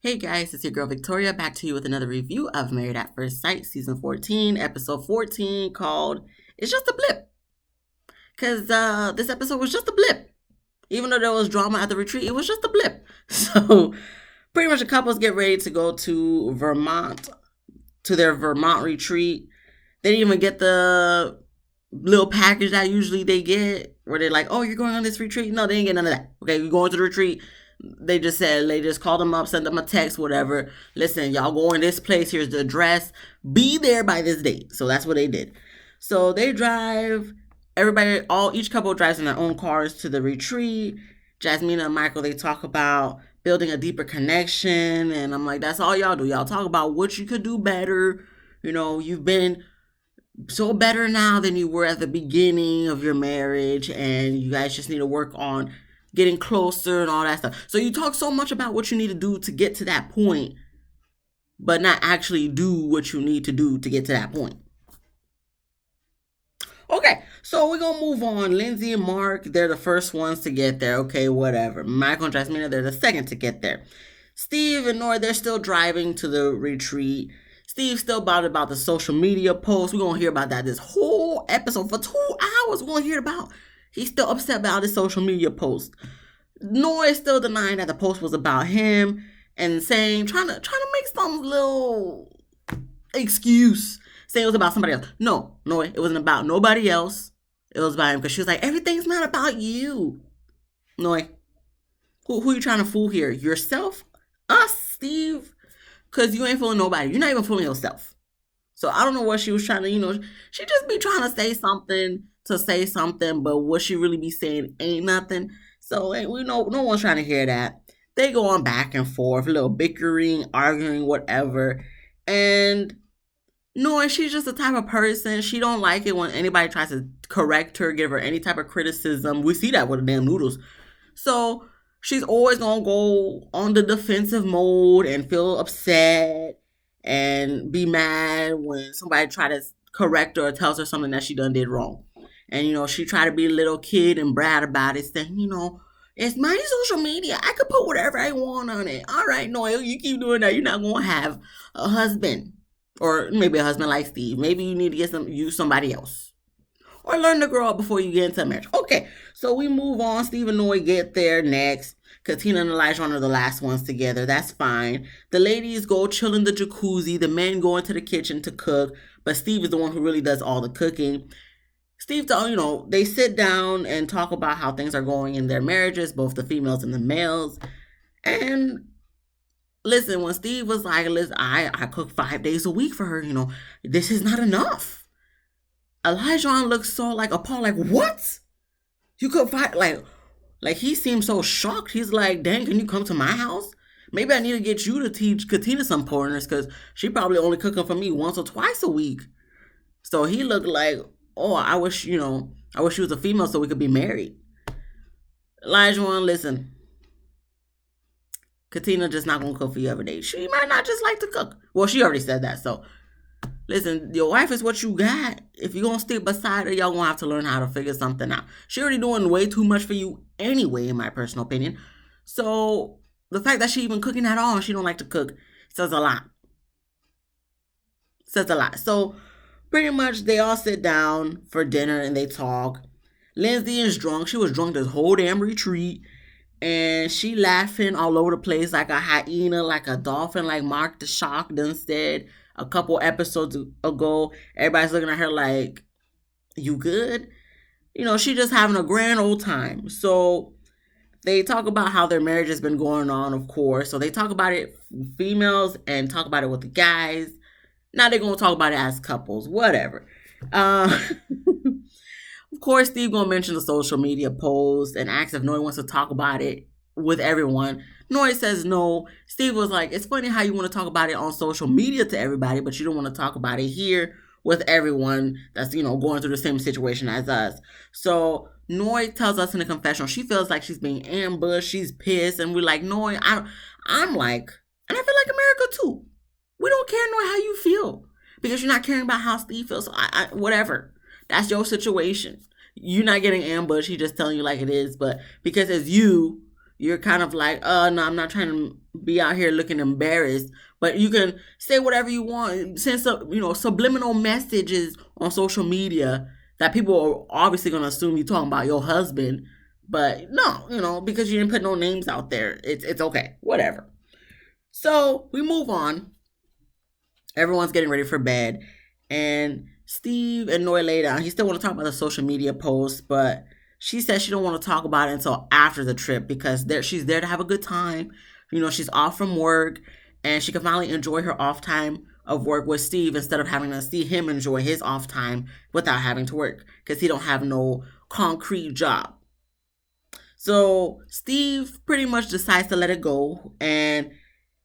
Hey guys, it's your girl Victoria back to you with another review of Married at First Sight Season 14, Episode 14 called It's Just a Blip. Because this episode was just a blip. Even though there was drama at the retreat, it was just a blip. So pretty much the couples get ready to go to Vermont, to their Vermont retreat. They didn't even get the little package that usually they get where they're like, oh, you're going on this retreat? No, they didn't get none of that. Okay, you're going to the retreat. They just called them up, sent them a text, whatever. Listen, y'all going this place. Here's the address. Be there by this date. So that's what they did. So they drive. Each couple drives in their own cars to the retreat. Jasmina and Michael, they talk about building a deeper connection. And I'm like, that's all y'all do. Y'all talk about what you could do better. You know, you've been so better now than you were at the beginning of your marriage. And you guys just need to work on getting closer and all that stuff. So you talk so much about what you need to do to get to that point, but not actually do what you need to do to get to that point. Okay, so we're gonna move on. Lindsay and Mark, they're the first ones to get there. Okay, whatever. Michael and Jasmina, they're the second to get there. Steve and Nora, they're still driving to the retreat. Steve's still bothered about the social media post. We're gonna hear about that this whole episode for 2 hours. We're gonna hear about. He's still upset about his social media post. Noah is still denying that the post was about him and trying to make some little excuse, saying it was about somebody else. No, it wasn't about nobody else. It was about him because she was like, everything's not about you. Noah, who you trying to fool here? Yourself? Us, Steve? Because you ain't fooling nobody. You're not even fooling yourself. So I don't know what she was trying to, she just be trying to say something to say something, but what she really be saying ain't nothing. So we know no one's trying to hear that. They go on back and forth, a little bickering, arguing, whatever. And knowing she's just the type of person, she don't like it when anybody tries to correct her, give her any type of criticism. We see that with the damn noodles. So she's always gonna go on the defensive mode and feel upset and be mad when somebody try to correct her or tells her something that she done did wrong. And, she tried to be a little kid and brag about it, saying, it's my social media. I could put whatever I want on it. All right, Noel, you keep doing that. You're not going to have a husband. Or maybe a husband like Steve. Maybe you need to use somebody else. Or learn to grow up before you get into marriage. Okay, so we move on. Steve and Noel get there next. Katina and Elijah are the last ones together. That's fine. The ladies go chill in the jacuzzi. The men go into the kitchen to cook. But Steve is the one who really does all the cooking. Steve, they sit down and talk about how things are going in their marriages, both the females and the males. And listen, when Steve was like, listen, I cook 5 days a week for her, this is not enough. Elijah looks so appalled, like, what? You cook 5, like he seems so shocked. He's like, dang, can you come to my house? Maybe I need to get you to teach Katina some pointers because she probably only cooking for me once or twice a week. So he looked like, oh, I wish she was a female so we could be married. Elijah, listen. Katina just not gonna cook for you every day. She might not just like to cook. Well, she already said that. So, listen, your wife is what you got. If you're gonna stick beside her, y'all gonna have to learn how to figure something out. She already doing way too much for you anyway, in my personal opinion. So, the fact that she even cooking at all and she don't like to cook says a lot. So, pretty much, they all sit down for dinner and they talk. Lindsay is drunk. She was drunk this whole damn retreat. And she laughing all over the place like a hyena, like a dolphin, like Mark the Shark done said a couple episodes ago. Everybody's looking at her like, you good? She just having a grand old time. So they talk about how their marriage has been going on, of course. So they talk about it, females, and talk about it with the guys. Now they're going to talk about it as couples, whatever. Of course, Steve gonna mention the social media post and asks if Noy wants to talk about it with everyone. Noy says no. Steve was like, it's funny how you want to talk about it on social media to everybody, but you don't want to talk about it here with everyone that's, going through the same situation as us. So Noy tells us in the confessional, she feels like she's being ambushed. She's pissed. And we're like, Noy, I'm like, and I feel like America too. We don't care, Noy, how you feel. Because you're not caring about how Steve feels. So whatever. That's your situation. You're not getting ambushed. He's just telling you like it is. But because it's you you're kind of like, no, I'm not trying to be out here looking embarrassed. But you can say whatever you want, send some, subliminal messages on social media that people are obviously gonna assume you're talking about your husband. But no, because you didn't put no names out there, it's okay, whatever. So we move on. Everyone's getting ready for bed, and Steve and Noy lay down. He still want to talk about the social media post, but she says she don't want to talk about it until after the trip because she's there to have a good time. She's off from work, and she can finally enjoy her off time of work with Steve instead of having to see him enjoy his off time without having to work because he don't have no concrete job. So Steve pretty much decides to let it go, and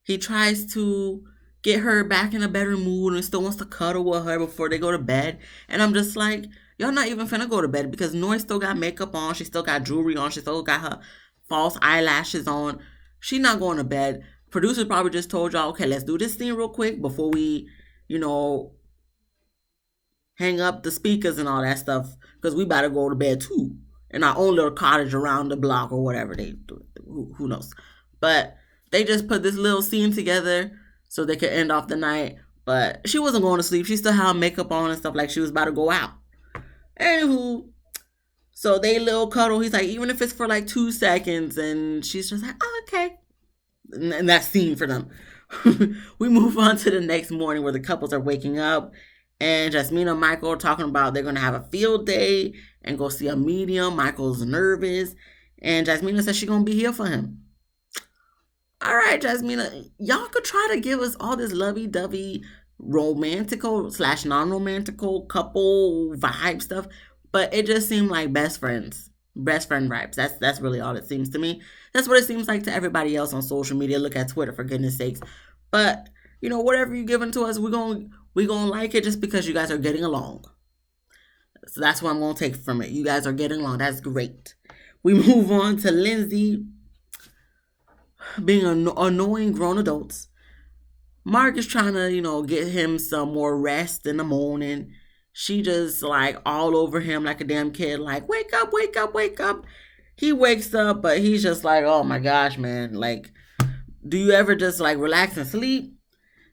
he tries to get her back in a better mood and still wants to cuddle with her before they go to bed. And I'm just like, y'all not even finna go to bed because Noy still got makeup on. She still got jewelry on. She still got her false eyelashes on. She not going to bed. Producers probably just told y'all, okay, let's do this scene real quick before we, hang up the speakers and all that stuff because we better go to bed too. In our own little cottage around the block or whatever they do. Who knows? But they just put this little scene together so they could end off the night. But she wasn't going to sleep. She still had makeup on and stuff like she was about to go out. Anywho, so they little cuddle. He's like, even if it's for like 2 seconds. And she's just like, oh, okay. And that's scene for them. We move on to the next morning where the couples are waking up. And Jasmine and Michael are talking about they're going to have a field day and go see a medium. Michael's nervous. And Jasmine says she's going to be here for him. All right, Jasmine, y'all could try to give us all this lovey-dovey romantical / non-romantical couple vibe stuff, but it just seemed like best friend vibes. That's really all it seems to me. That's what it seems like to everybody else on social media. Look at Twitter, for goodness sakes. But whatever you're giving to us, we're gonna like it just because you guys are getting along. So that's what I'm gonna take from it. You guys are getting along. That's great. We move on to Lindsay being annoying grown adults. Mark is trying to, get him some more rest in the morning. She just like all over him like a damn kid, like, wake up, wake up, wake up. He wakes up, but he's just like, oh my gosh, man. Like, do you ever just like relax and sleep?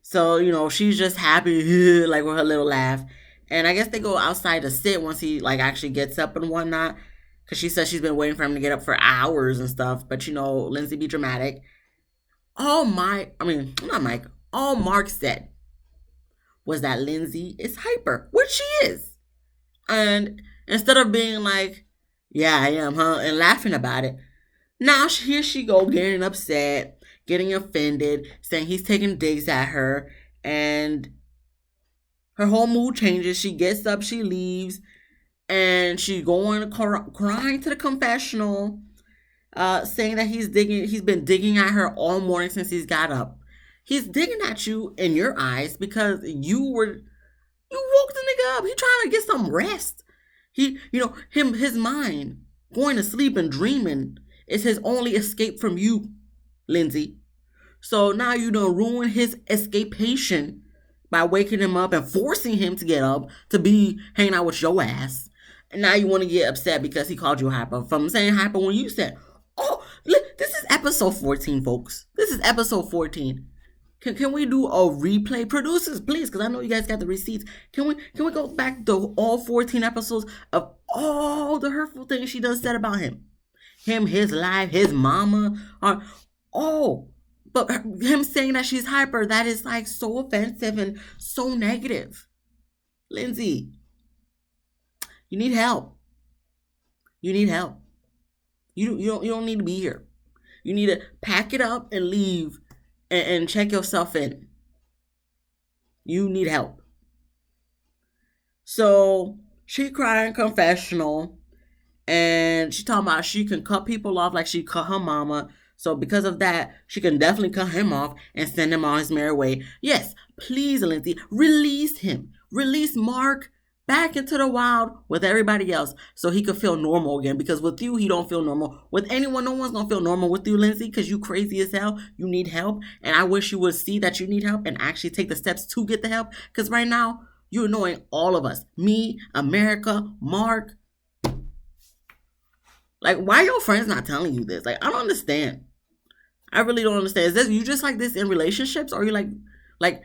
So, she's just happy, like with her little laugh. And I guess they go outside to sit once he like actually gets up and whatnot. Because she says she's been waiting for him to get up for hours and stuff. But, Lindsay be dramatic. All Mark said was that Lindsay is hyper, which she is. And instead of being like, yeah, I am, huh? And laughing about it. Now here she go getting upset, getting offended, saying he's taking digs at her. And her whole mood changes. She gets up, she leaves. And she going crying to the confessional, saying that he's been digging at her all morning since he's got up. He's digging at you in your eyes because you woke the nigga up. He trying to get some rest. His mind going to sleep and dreaming is his only escape from you, Lindsay. So now you done ruin his escapation by waking him up and forcing him to get up to be hanging out with your ass. And now you want to get upset because he called you hyper from saying hyper when you said, oh, this is episode 14, folks. This is episode 14. Can we do a replay? Producers, please, because I know you guys got the receipts. Can we go back to all 14 episodes of all the hurtful things she done said about him? Him, his life, his mama, but him saying that she's hyper, that is like so offensive and so negative. Lindsay, you need help. You need help. You don't need to be here. You need to pack it up and leave and check yourself in. You need help. So she crying confessional, and she talking about she can cut people off like she cut her mama. So because of that, she can definitely cut him off and send him on his merry way. Yes, please, Lindsay, release him. Release Mark back into the wild with everybody else so he could feel normal again. Because with you, he don't feel normal. With anyone, no one's going to feel normal with you, Lindsay, because you crazy as hell. You need help. And I wish you would see that you need help and actually take the steps to get the help. Because right now, you're annoying all of us. Me, America, Mark. Like, why your friends not telling you this? Like, I don't understand. I really don't understand. Is this you just like this in relationships, or are you like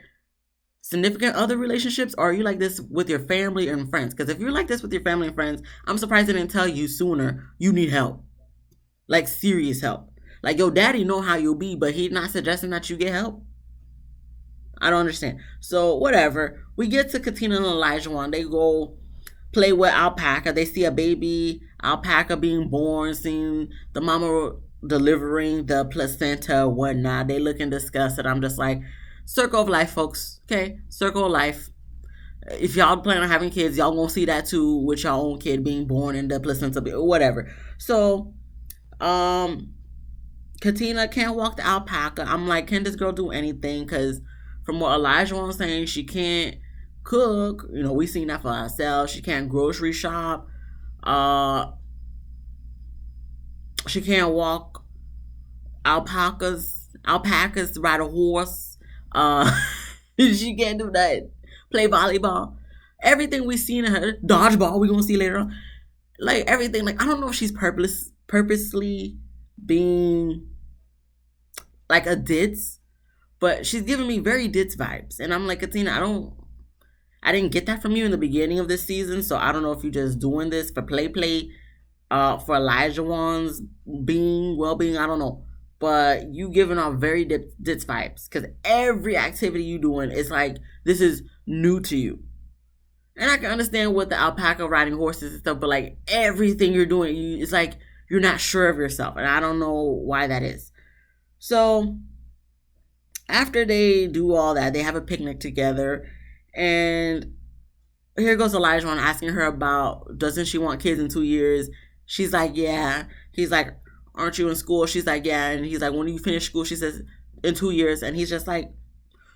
significant other relationships, or are you like this with your family and friends? Because if you're like this with your family and friends, I'm surprised they didn't tell you sooner you need help, like serious help. Like your daddy know how you'll be, but he's not suggesting that you get help. I don't understand. So whatever. We get to Katina and Elijah one. They go play with alpaca. They see a baby alpaca being born, seeing the mama delivering the placenta, whatnot. They look and discuss it. I'm just like, circle of life, folks. Okay, circle of life. If y'all plan on having kids, y'all gonna see that too with your own kid being born in the placenta, whatever. So, Katina can't walk the alpaca. I'm like, can this girl do anything? Because from what Elijah was saying, she can't cook. You know, we seen that for ourselves. She can't grocery shop. Uh, she can't walk alpacas. Alpacas ride a horse. She can't do that. Play volleyball. Everything we seen in her dodgeball, we gonna see later on. Like everything. Like I don't know if she's purposely being like a ditz, but she's giving me very ditz vibes, and I'm like, Katina, I didn't get that from you in the beginning of this season, so I don't know if you're just doing this for play, for Elijah Wan's well-being, I don't know. But you giving off very ditz vibes, because every activity you doing is like, this is new to you. And I can understand with the alpaca riding horses and stuff, but like everything you're doing, it's like you're not sure of yourself, and I don't know why that is. So after they do all that, they have a picnic together, and here goes Elijah on asking her about, doesn't she want kids in 2 years? She's like, yeah. He's like, aren't you in school? She's like, yeah. And he's like, when do you finish school? She says, in 2 years. And he's just like,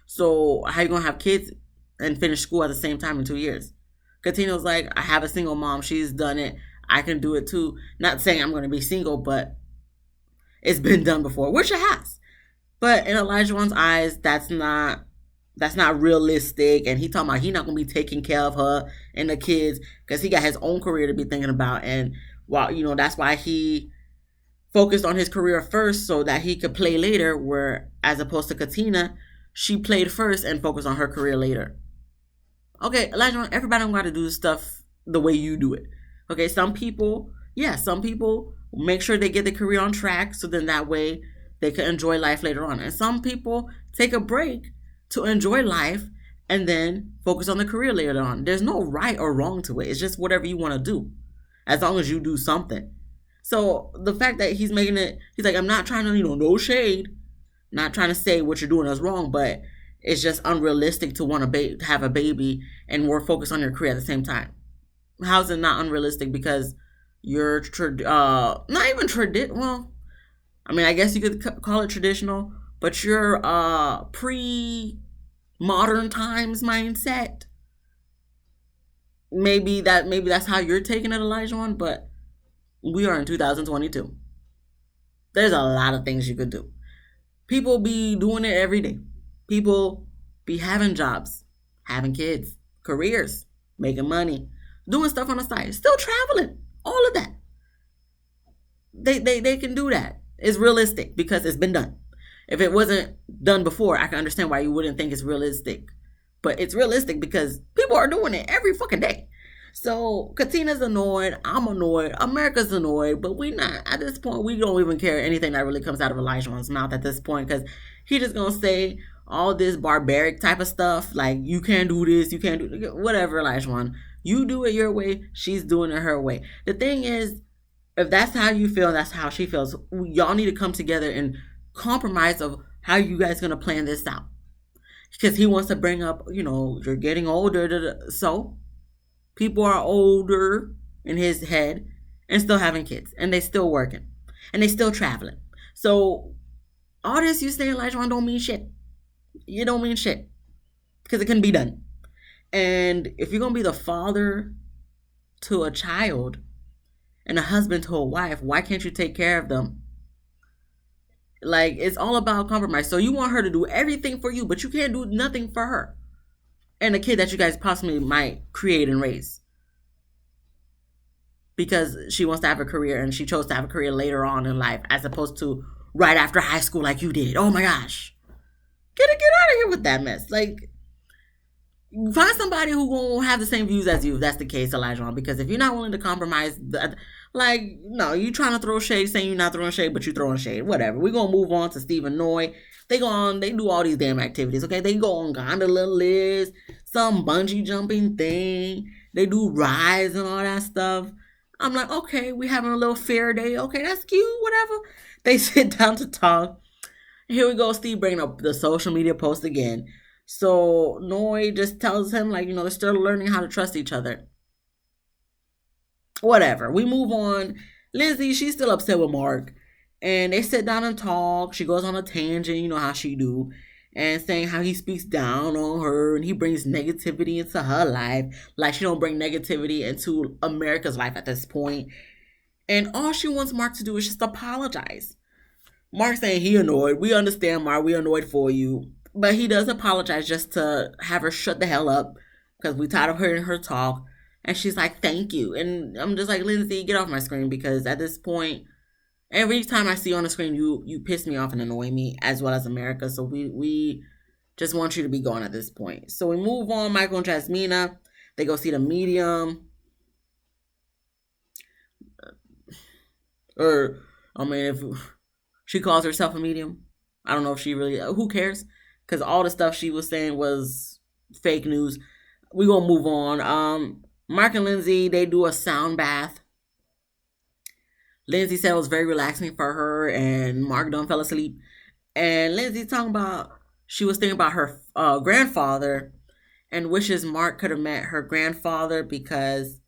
so how you gonna have kids and finish school at the same time in 2 years? Katina's like, I have a single mom. She's done it. I can do it too. Not saying I'm gonna be single, but it's been done before, which it has. But in Elijah Wan's eyes, that's not realistic. And he talking about he not gonna be taking care of her and the kids because he got his own career to be thinking about. And while that's why he focused on his career first so that he could play later. Where as opposed to Katina, she played first and focused on her career later. Okay, Elijah, everybody don't got to do stuff the way you do it. Okay, some people make sure they get their career on track so then that way they can enjoy life later on. And some people take a break to enjoy life and then focus on the career later on. There's no right or wrong to it. It's just whatever you want to do, as long as you do something. So the fact that he's making it, he's like, I'm not trying to, no shade, not trying to say what you're doing is wrong, but it's just unrealistic to want to have a baby and more focused on your career at the same time. How's it not unrealistic? Because you're not even traditional. Well, I mean, I guess you could call it traditional, but you're pre-modern times mindset. Maybe that's how you're taking it, Elijah one, but we are in 2022. There's a lot of things you could do. People be doing it every day. People be having jobs, having kids, careers, making money, doing stuff on the side, still traveling, all of that. They can do that. It's realistic because it's been done. If it wasn't done before, I can understand why you wouldn't think it's realistic. But it's realistic because people are doing it every fucking day. So Katina's annoyed, I'm annoyed, America's annoyed, but we not, at this point, we don't even care anything that really comes out of Elijah's mouth at this point, because he just gonna say all this barbaric type of stuff, like, you can't do this, you can't do whatever, Elijah. You do it your way, she's doing it her way. The thing is, if that's how you feel, that's how she feels, y'all need to come together and compromise of how you guys gonna plan this out. Because he wants to bring up, you're getting older, so people are older in his head and still having kids, and they still working, and they still traveling. So all this you saying, Elijah, don't mean shit. You don't mean shit because it can be done. And if you're gonna be the father to a child and a husband to a wife, why can't you take care of them? Like, it's all about compromise. So you want her to do everything for you, but you can't do nothing for her and the kid that you guys possibly might create and raise. because she wants to have a career and she chose to have a career later on in life as opposed to right after high school like you did. Oh my gosh. Get out of here with that mess. Like, find somebody who won't have the same views as you if that's the case, Elijah. Because if you're not willing to compromise, like, no, you trying to throw shade, saying you're not throwing shade, but you throwing shade. Whatever. We're going to move on to Stephen Noy. They go on, they do all these damn activities, okay? They go on gondola list, some bungee jumping thing. They do rides and all that stuff. I'm like, okay, we having a little fair day. Okay, that's cute, whatever. They sit down to talk. Here we go, Steve bringing up the social media post again. So Noy just tells him, like, they're still learning how to trust each other. Whatever. We move on. Lindsay, she's still upset with Mark. And they sit down and talk. She goes on a tangent, you know how she do. And saying how he speaks down on her and he brings negativity into her life. Like she don't bring negativity into America's life at this point. And all she wants Mark to do is just apologize. Mark saying he annoyed. We understand, Mark. We annoyed for you. But he does apologize just to have her shut the hell up because we tired of hearing her talk. And she's like, thank you. And I'm just like, Lindsay, get off my screen because at this point, every time I see you on the screen, you piss me off and annoy me as well as America. So we just want you to be gone at this point. So we move on. Michael and Jasmina, they go see the medium. Or, I mean, if she calls herself a medium, I don't know if she really, who cares? Because all the stuff she was saying was fake news. We gonna move on. Mark and Lindsay, they do a sound bath. Lindsay said it was very relaxing for her, and Mark done fell asleep. And Lindsay talking about, she was thinking about her grandfather and wishes Mark could have met her grandfather because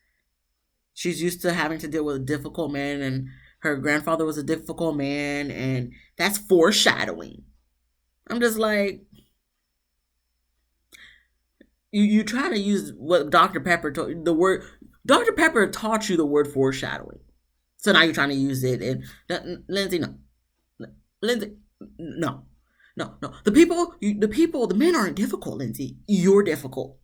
she's used to having to deal with a difficult man, and her grandfather was a difficult man, and that's foreshadowing. I'm just like, you try to use what Dr. Pepper told the word. Dr. Pepper taught you the word foreshadowing, so now you're trying to use it. And Lindsay, no, Lindsay, no. The men aren't difficult, Lindsay. You're difficult.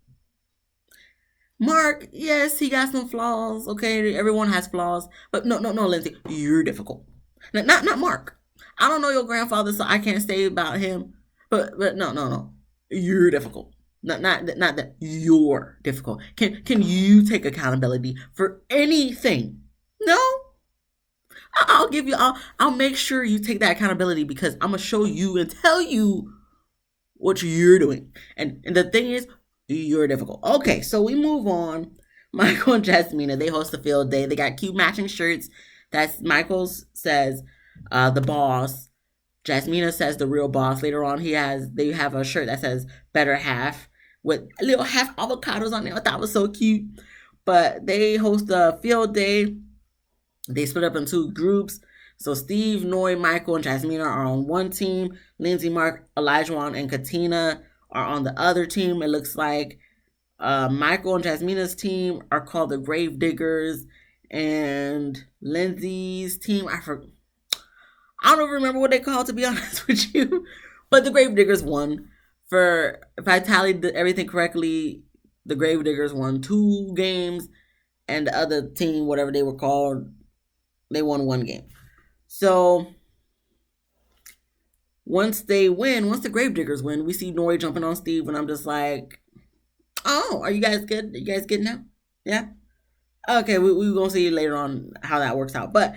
Mark, yes, he got some flaws. Okay, everyone has flaws, but no, Lindsay, you're difficult. Not Mark. I don't know your grandfather, so I can't say about him. But no, you're difficult. Not that you're difficult. Can you take accountability for anything? No. I'll give you. I'll make sure you take that accountability because I'm gonna show you and tell you what you're doing. And the thing is, you're difficult. Okay, so we move on. Michael and Jasmina, they host a field day. They got cute matching shirts. That's Michael's says the boss. Jasmina says the real boss. Later on, they have a shirt that says better half with little half avocados on there. I thought it was so cute. But they host a field day. They split up in two groups. So Steve, Noy, Michael, and Jasmina are on one team. Lindsay, Mark, Elijah, and Katina are on the other team. It looks like Michael and Jasmina's team are called the Grave Diggers. And Lindsay's team, I don't remember what they called, to be honest with you. But the Grave Diggers won. If I tallied everything correctly, the Grave Diggers won 2 games. And the other team, whatever they were called, they won 1 game. So once the Grave Diggers win, we see Nori jumping on Steve, and I'm just like, oh, are you guys good? Are you guys good now? Yeah? Okay, we're going to see later on how that works out. But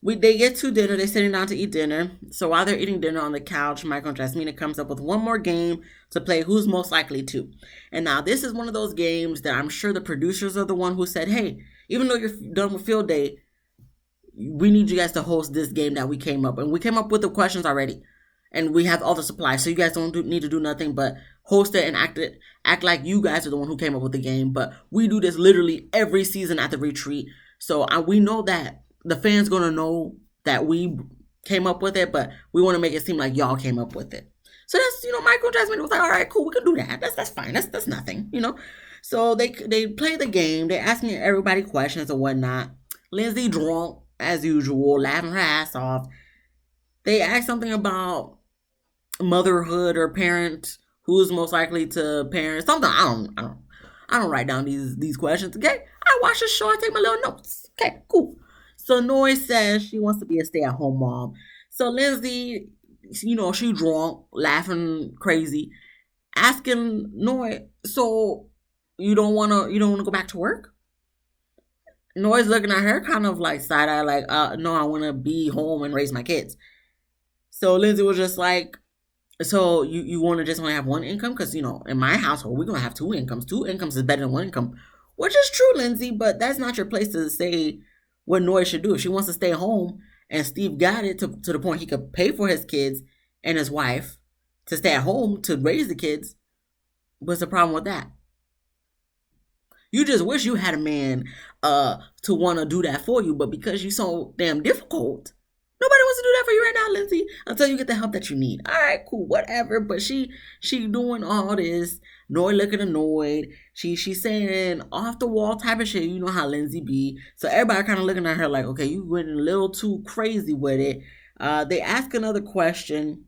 they get to dinner. They're sitting down to eat dinner. So while they're eating dinner on the couch, Michael and Jasmina comes up with one more game to play Who's Most Likely To. And now this is one of those games that I'm sure the producers are the one who said, hey, even though you're done with field day, we need you guys to host this game that we came up. And we came up with the questions already. And we have all the supplies. So you guys don't need to do nothing but host it and act like you guys are the one who came up with the game. But we do this literally every season at the retreat. So we know that the fans going to know that we came up with it, but we want to make it seem like y'all came up with it. So that's, Michael and Jasmine was like, all right, cool, we can do that. That's fine. That's nothing, So they play the game. They're asking everybody questions and whatnot. Lindsay drunk, as usual, laughing her ass off. They ask something about motherhood or parent, who's most likely to parent, something. I don't write down these questions, okay? I watch the show. I take my little notes. Okay, cool. So Noy says she wants to be a stay-at-home mom. So Lindsay, she drunk, laughing crazy, asking Noy, so you don't wanna go back to work? Noy's looking at her kind of like side eye, like, no, I wanna be home and raise my kids. So Lindsay was just like, so you want to just only have one income? Because in my household we're gonna have two incomes. Two incomes is better than one income, which is true, Lindsay. But that's not your place to say what Noy should do. If she wants to stay home, and Steve got it to the point he could pay for his kids and his wife to stay at home to raise the kids, what's the problem with that? You just wish you had a man to want to do that for you, but because you so damn difficult, nobody wants to do that for you right now, Lindsay, until you get the help that you need. All right, cool, whatever. But she doing all this. Noy looking annoyed. She's saying off the wall type of shit. You know how Lindsay be. So everybody kind of looking at her like, okay, you went a little too crazy with it. They ask another question,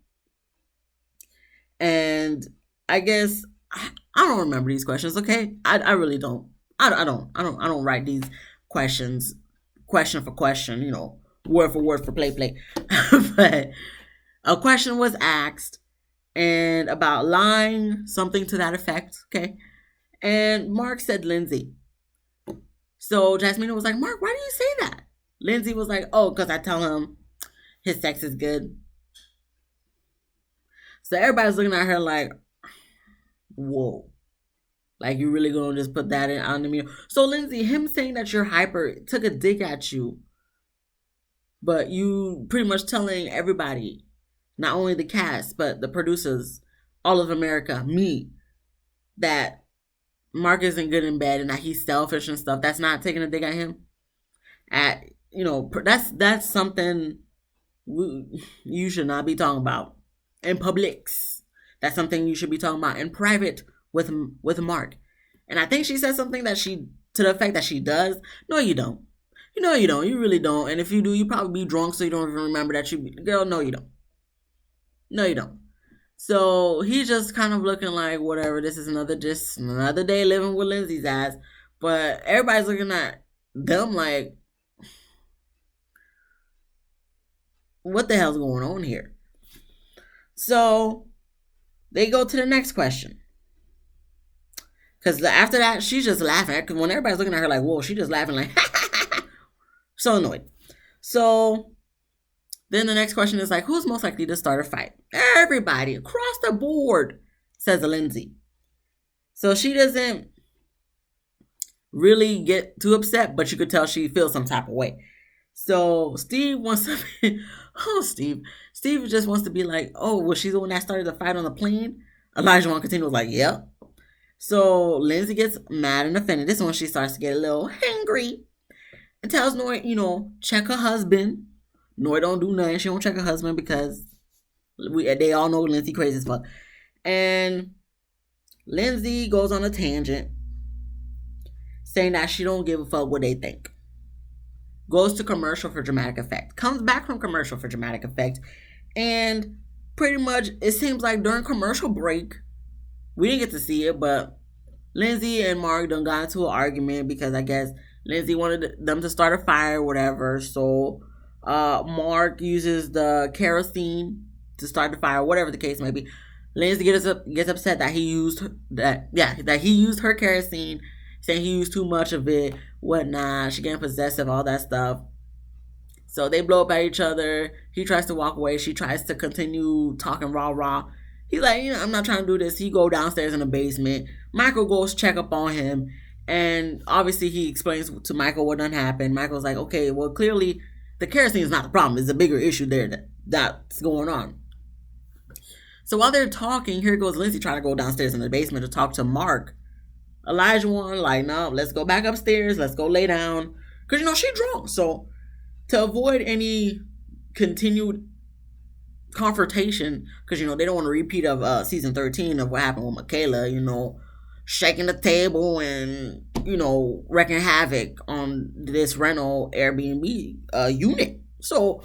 and I guess I don't remember these questions. Okay, I really don't. I don't write these questions question for question, word for word for play. But a question was asked and about lying, something to that effect. Okay. And Mark said Lindsay. So Jasmina was like, Mark, why do you say that? Lindsay was like, oh, because I tell him his sex is good. So everybody's looking at her like, whoa. Like, you really gonna just put that in on the mirror? So Lindsay, him saying that you're hyper took a dig at you, but you pretty much telling everybody, not only the cast but the producers, all of America, me, that Mark isn't good in bed and that he's selfish and stuff. That's not taking a dig at him. That's something you should not be talking about in publics. That's something you should be talking about in private with Mark. And I think she said something to the effect that she does. No, you don't. You don't. You really don't. And if you do, you probably be drunk, so you don't even remember that girl. No, you don't. No, you don't. So he's just kind of looking like whatever. This is another day living with Lindsay's ass. But everybody's looking at them like, what the hell's going on here? So they go to the next question. Because after that, she's just laughing. Because when everybody's looking at her like, whoa, she's just laughing like, so annoyed. So then the next question is like, who's most likely to start a fight? Everybody across the board, says Lindsay. So she doesn't really get too upset, but you could tell she feels some type of way. So Steve wants to be, Steve just wants to be like, oh, was she the one that started the fight on the plane? Elijah Wan continues like, yeah. So Lindsay gets mad and offended. This is when she starts to get a little hangry and tells Noy, check her husband. Noy don't do nothing. She don't check her husband because they all know Lindsay crazy as fuck. And Lindsay goes on a tangent saying that she don't give a fuck what they think. Goes to commercial for dramatic effect. Comes back from commercial for dramatic effect. And pretty much it seems like during commercial break, we didn't get to see it, but Lindsay and Mark done got into an argument because I guess Lindsay wanted them to start a fire or whatever. So Mark uses the kerosene to start the fire, whatever the case may be. Lindsay gets upset that he used her kerosene, saying he used too much of it, whatnot. She getting possessive, all that stuff. So they blow up at each other. He tries to walk away. She tries to continue talking rah. He's like, I'm not trying to do this. He go downstairs in the basement. Michael goes check up on him. And obviously he explains to Michael what done happened. Michael's like, okay, well, clearly the kerosene is not the problem. There's a bigger issue there that's going on. So while they're talking, here goes Lindsay trying to go downstairs in the basement to talk to Mark. Elijah Wan like, no, let's go back upstairs. Let's go lay down. Because, she's drunk. So to avoid any continued confrontation, because they don't want a repeat of season 13 of what happened with Michaela, shaking the table and wreaking havoc on this rental Airbnb unit. So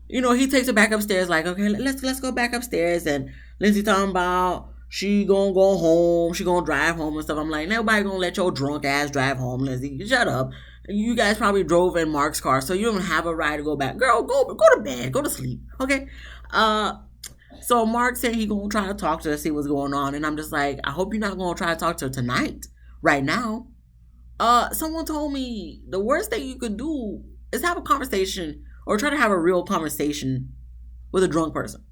he takes her back upstairs like, okay, let's go back upstairs. And Lindsay talking about she gonna go home. She gonna drive home and stuff. I'm like, nobody gonna let your drunk ass drive home, Lindsay. Shut up. You guys probably drove in Mark's car, so you don't have a ride to go back. Girl, go to bed. Go to sleep. Okay. So Mark said he gonna try to talk to her, see what's going on, and I'm just like, I hope you're not gonna try to talk to her tonight, right now. Someone told me the worst thing you could do is have a conversation or try to have a real conversation with a drunk person,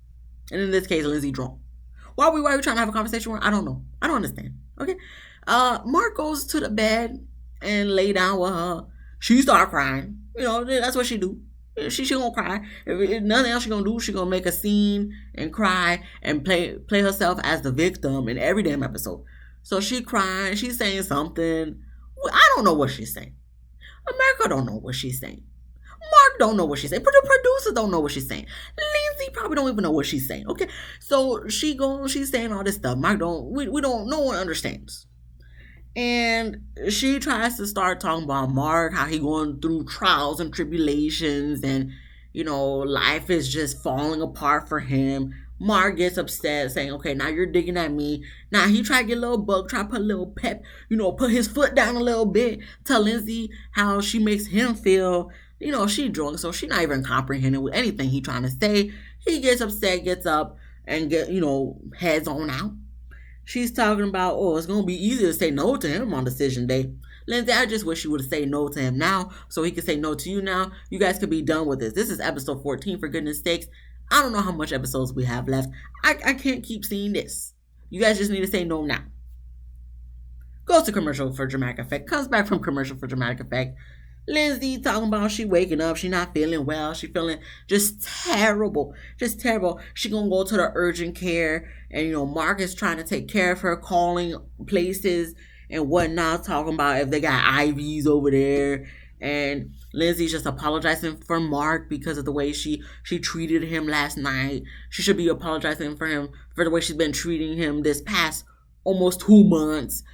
and in this case, Lindsay drunk. Why are we trying to have a conversation with her? I don't know. I don't understand. Okay. Mark goes to the bed and lay down with her. She start crying. You know, that's what she do. She gonna cry. If nothing else she gonna do, she gonna make a scene and cry and play herself as the victim in every damn episode. So she crying, she's saying something. I don't know what she's saying. America don't know what she's saying. Mark don't know what she's saying. The producers don't know what she's saying. Lindsay probably don't even know what she's saying. Okay, so she's saying all this stuff. Mark don't. We don't. No one understands. And she tries to start talking about Mark, how he going through trials and tribulations, and life is just falling apart for him. Mark gets upset, saying, "Okay, now you're digging at me." Now he tried to get a little bug, try to put a little pep, put his foot down a little bit. Tell Lindsay how she makes him feel. She drunk, so she not even comprehending with anything he trying to say. He gets upset, gets up, and heads on out. She's talking about, it's going to be easy to say no to him on decision day. Lindsay, I just wish you would have said no to him now so he could say no to you now. You guys could be done with this. This is episode 14, for goodness sakes. I don't know how much episodes we have left. I can't keep seeing this. You guys just need to say no now. Goes to commercial for dramatic effect. Comes back from commercial for dramatic effect. Lindsay talking about she waking up, she not feeling well, she feeling just terrible. She gonna go to the urgent care, and Mark is trying to take care of her, calling places and whatnot, talking about if they got IVs over there. And Lindsay's just apologizing for Mark because of the way she treated him last night. She should be apologizing for him for the way she's been treating him this past almost 2 months.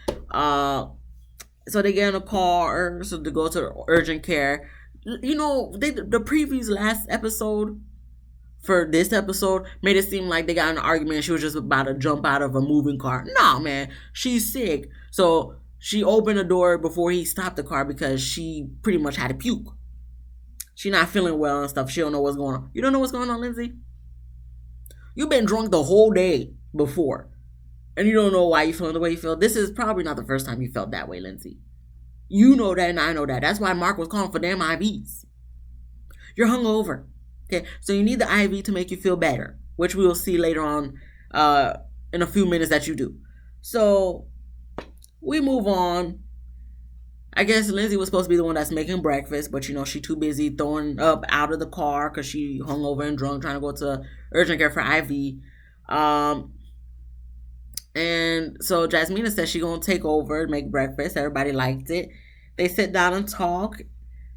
So they get in a car so to go to urgent care. The previews last episode for this episode made it seem like they got in an argument and she was just about to jump out of a moving car. Nah, man, she's sick. So she opened the door before he stopped the car because she pretty much had to puke. She not feeling well and stuff. She don't know what's going on. You don't know what's going on, Lindsay? You've been drunk the whole day before. And you don't know why you feeling the way you feel. This is probably not the first time you felt that way, Lindsay. You know that and I know that. That's why Mark was calling for damn IVs. You're hungover. Okay, so you need the IV to make you feel better, which we will see later on in a few minutes that you do. So we move on. I guess Lindsay was supposed to be the one that's making breakfast, but she too busy throwing up out of the car because she hungover and drunk trying to go to urgent care for IV. And so Jasmina says she gonna take over, make breakfast. Everybody liked it. They sit down and talk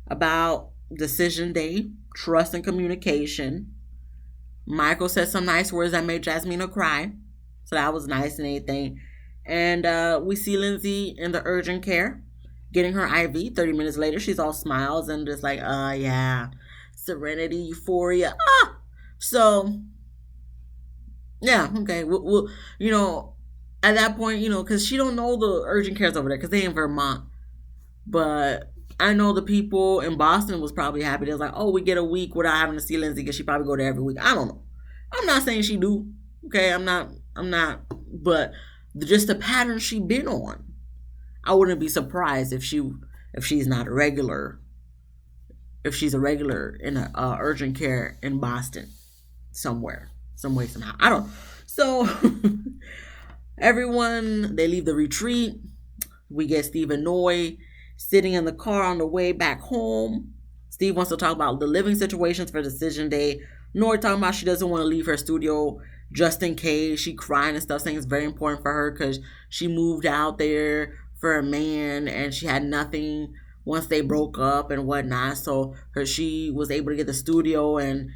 about decision day, trust and communication. Michael said some nice words that made Jasmina cry. So that was nice and everything. And we see Lindsay in the urgent care getting her IV. 30 minutes later, she's all smiles and just like, yeah, serenity, euphoria. So, yeah, okay. We'll at that point, because she don't know the urgent cares over there because they in Vermont. But I know the people in Boston was probably happy. They was like, we get a week without having to see Lindsay because she probably go there every week. I don't know. I'm not saying she do. Okay, I'm not. But just the pattern she been on, I wouldn't be surprised if she's not a regular. If she's a regular in a urgent care in Boston, somewhere, some way, somehow. I don't. So. Everyone, they leave the retreat. We get Steve and Noi sitting in the car on the way back home. Steve wants to talk about the living situations for decision day. Noi talking about she doesn't want to leave her studio just in case. She crying and stuff, saying it's very important for her because she moved out there for a man and she had nothing once they broke up and whatnot. So she was able to get the studio, and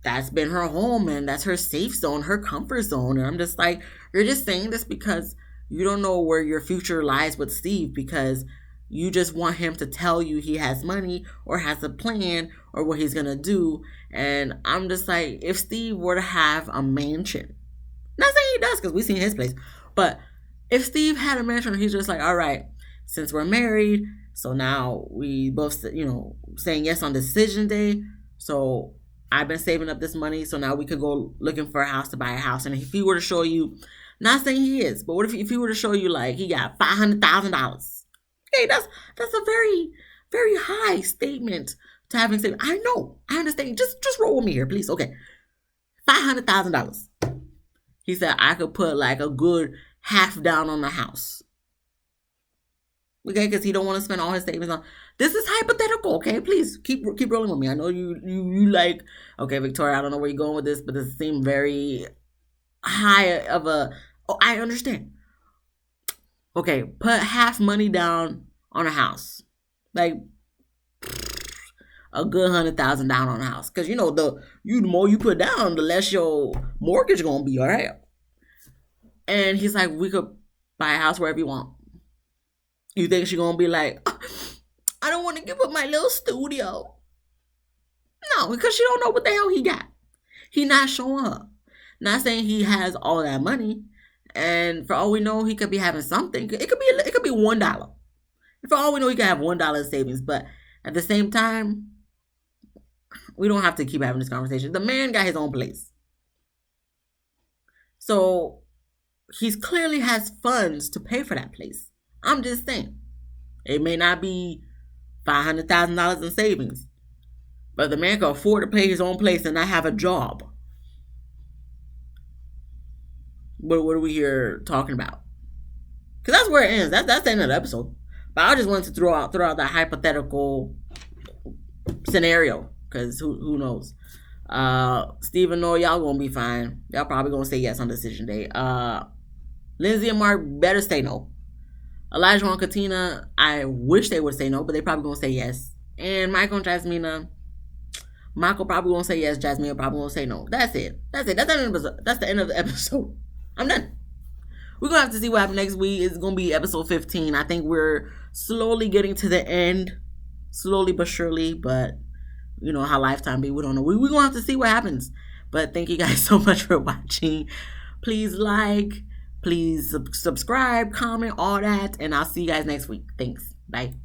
that's been her home, and that's her safe zone, her comfort zone. And I'm just like, you're just saying this because you don't know where your future lies with Steve, because you just want him to tell you he has money or has a plan or what he's going to do. And I'm just like, if Steve were to have a mansion, not saying he does because we seen his place. But if Steve had a mansion, he's just like, all right, since we're married, so now we both, saying yes on decision day. So I've been saving up this money, so now we could go looking for a house to buy a house. And if he were to show you, not saying he is, but what if he were to show you like he got $500,000? Okay, that's a very, very high statement to having saved. I know, I understand. Just roll with me here, please. Okay, $500,000. He said I could put like a good half down on the house. Okay, because he don't want to spend all his savings on. This is hypothetical. Okay, please keep rolling with me. I know you like. Okay, Victoria, I don't know where you're going with this, but this seems very high of a. Oh, I understand. Okay, put half money down on a house, like a good $100,000 down on a house, because the more you put down, the less your mortgage gonna be. All right. And he's like, we could buy a house wherever you want. You think she's gonna be like, I don't want to give up my little studio? No, because she don't know what the hell he got. He not showing her. Not saying he has all that money, and for all we know, he could be having something. It could be $1. For all we know, he could have $1 in savings. But at the same time, we don't have to keep having this conversation. The man got his own place, so he's clearly has funds to pay for that place. I'm just saying, it may not be $500,000 in savings, but the man can afford to pay his own place and not have a job. What are we here talking about? Because that's where it ends. That's the end of the episode. But I just wanted to throw out that hypothetical scenario, because who knows? Steve and Noah, y'all gonna be fine. Y'all probably gonna say yes on decision day. Lindsay and Mark better say no. Elijah and Katina, I wish they would say no, but they probably gonna say yes. And Michael and Jasmina, Michael probably won't say yes. Jasmine probably won't say no. That's it. That's the end of the episode. I'm done. We're gonna have to see what happens next week. It's gonna be episode 15. I think we're slowly getting to the end, slowly but surely. But you know how Lifetime be. We don't know. We're gonna have to see what happens. But thank you guys so much for watching. Please like. Please subscribe, comment, all that. And I'll see you guys next week. Thanks. Bye.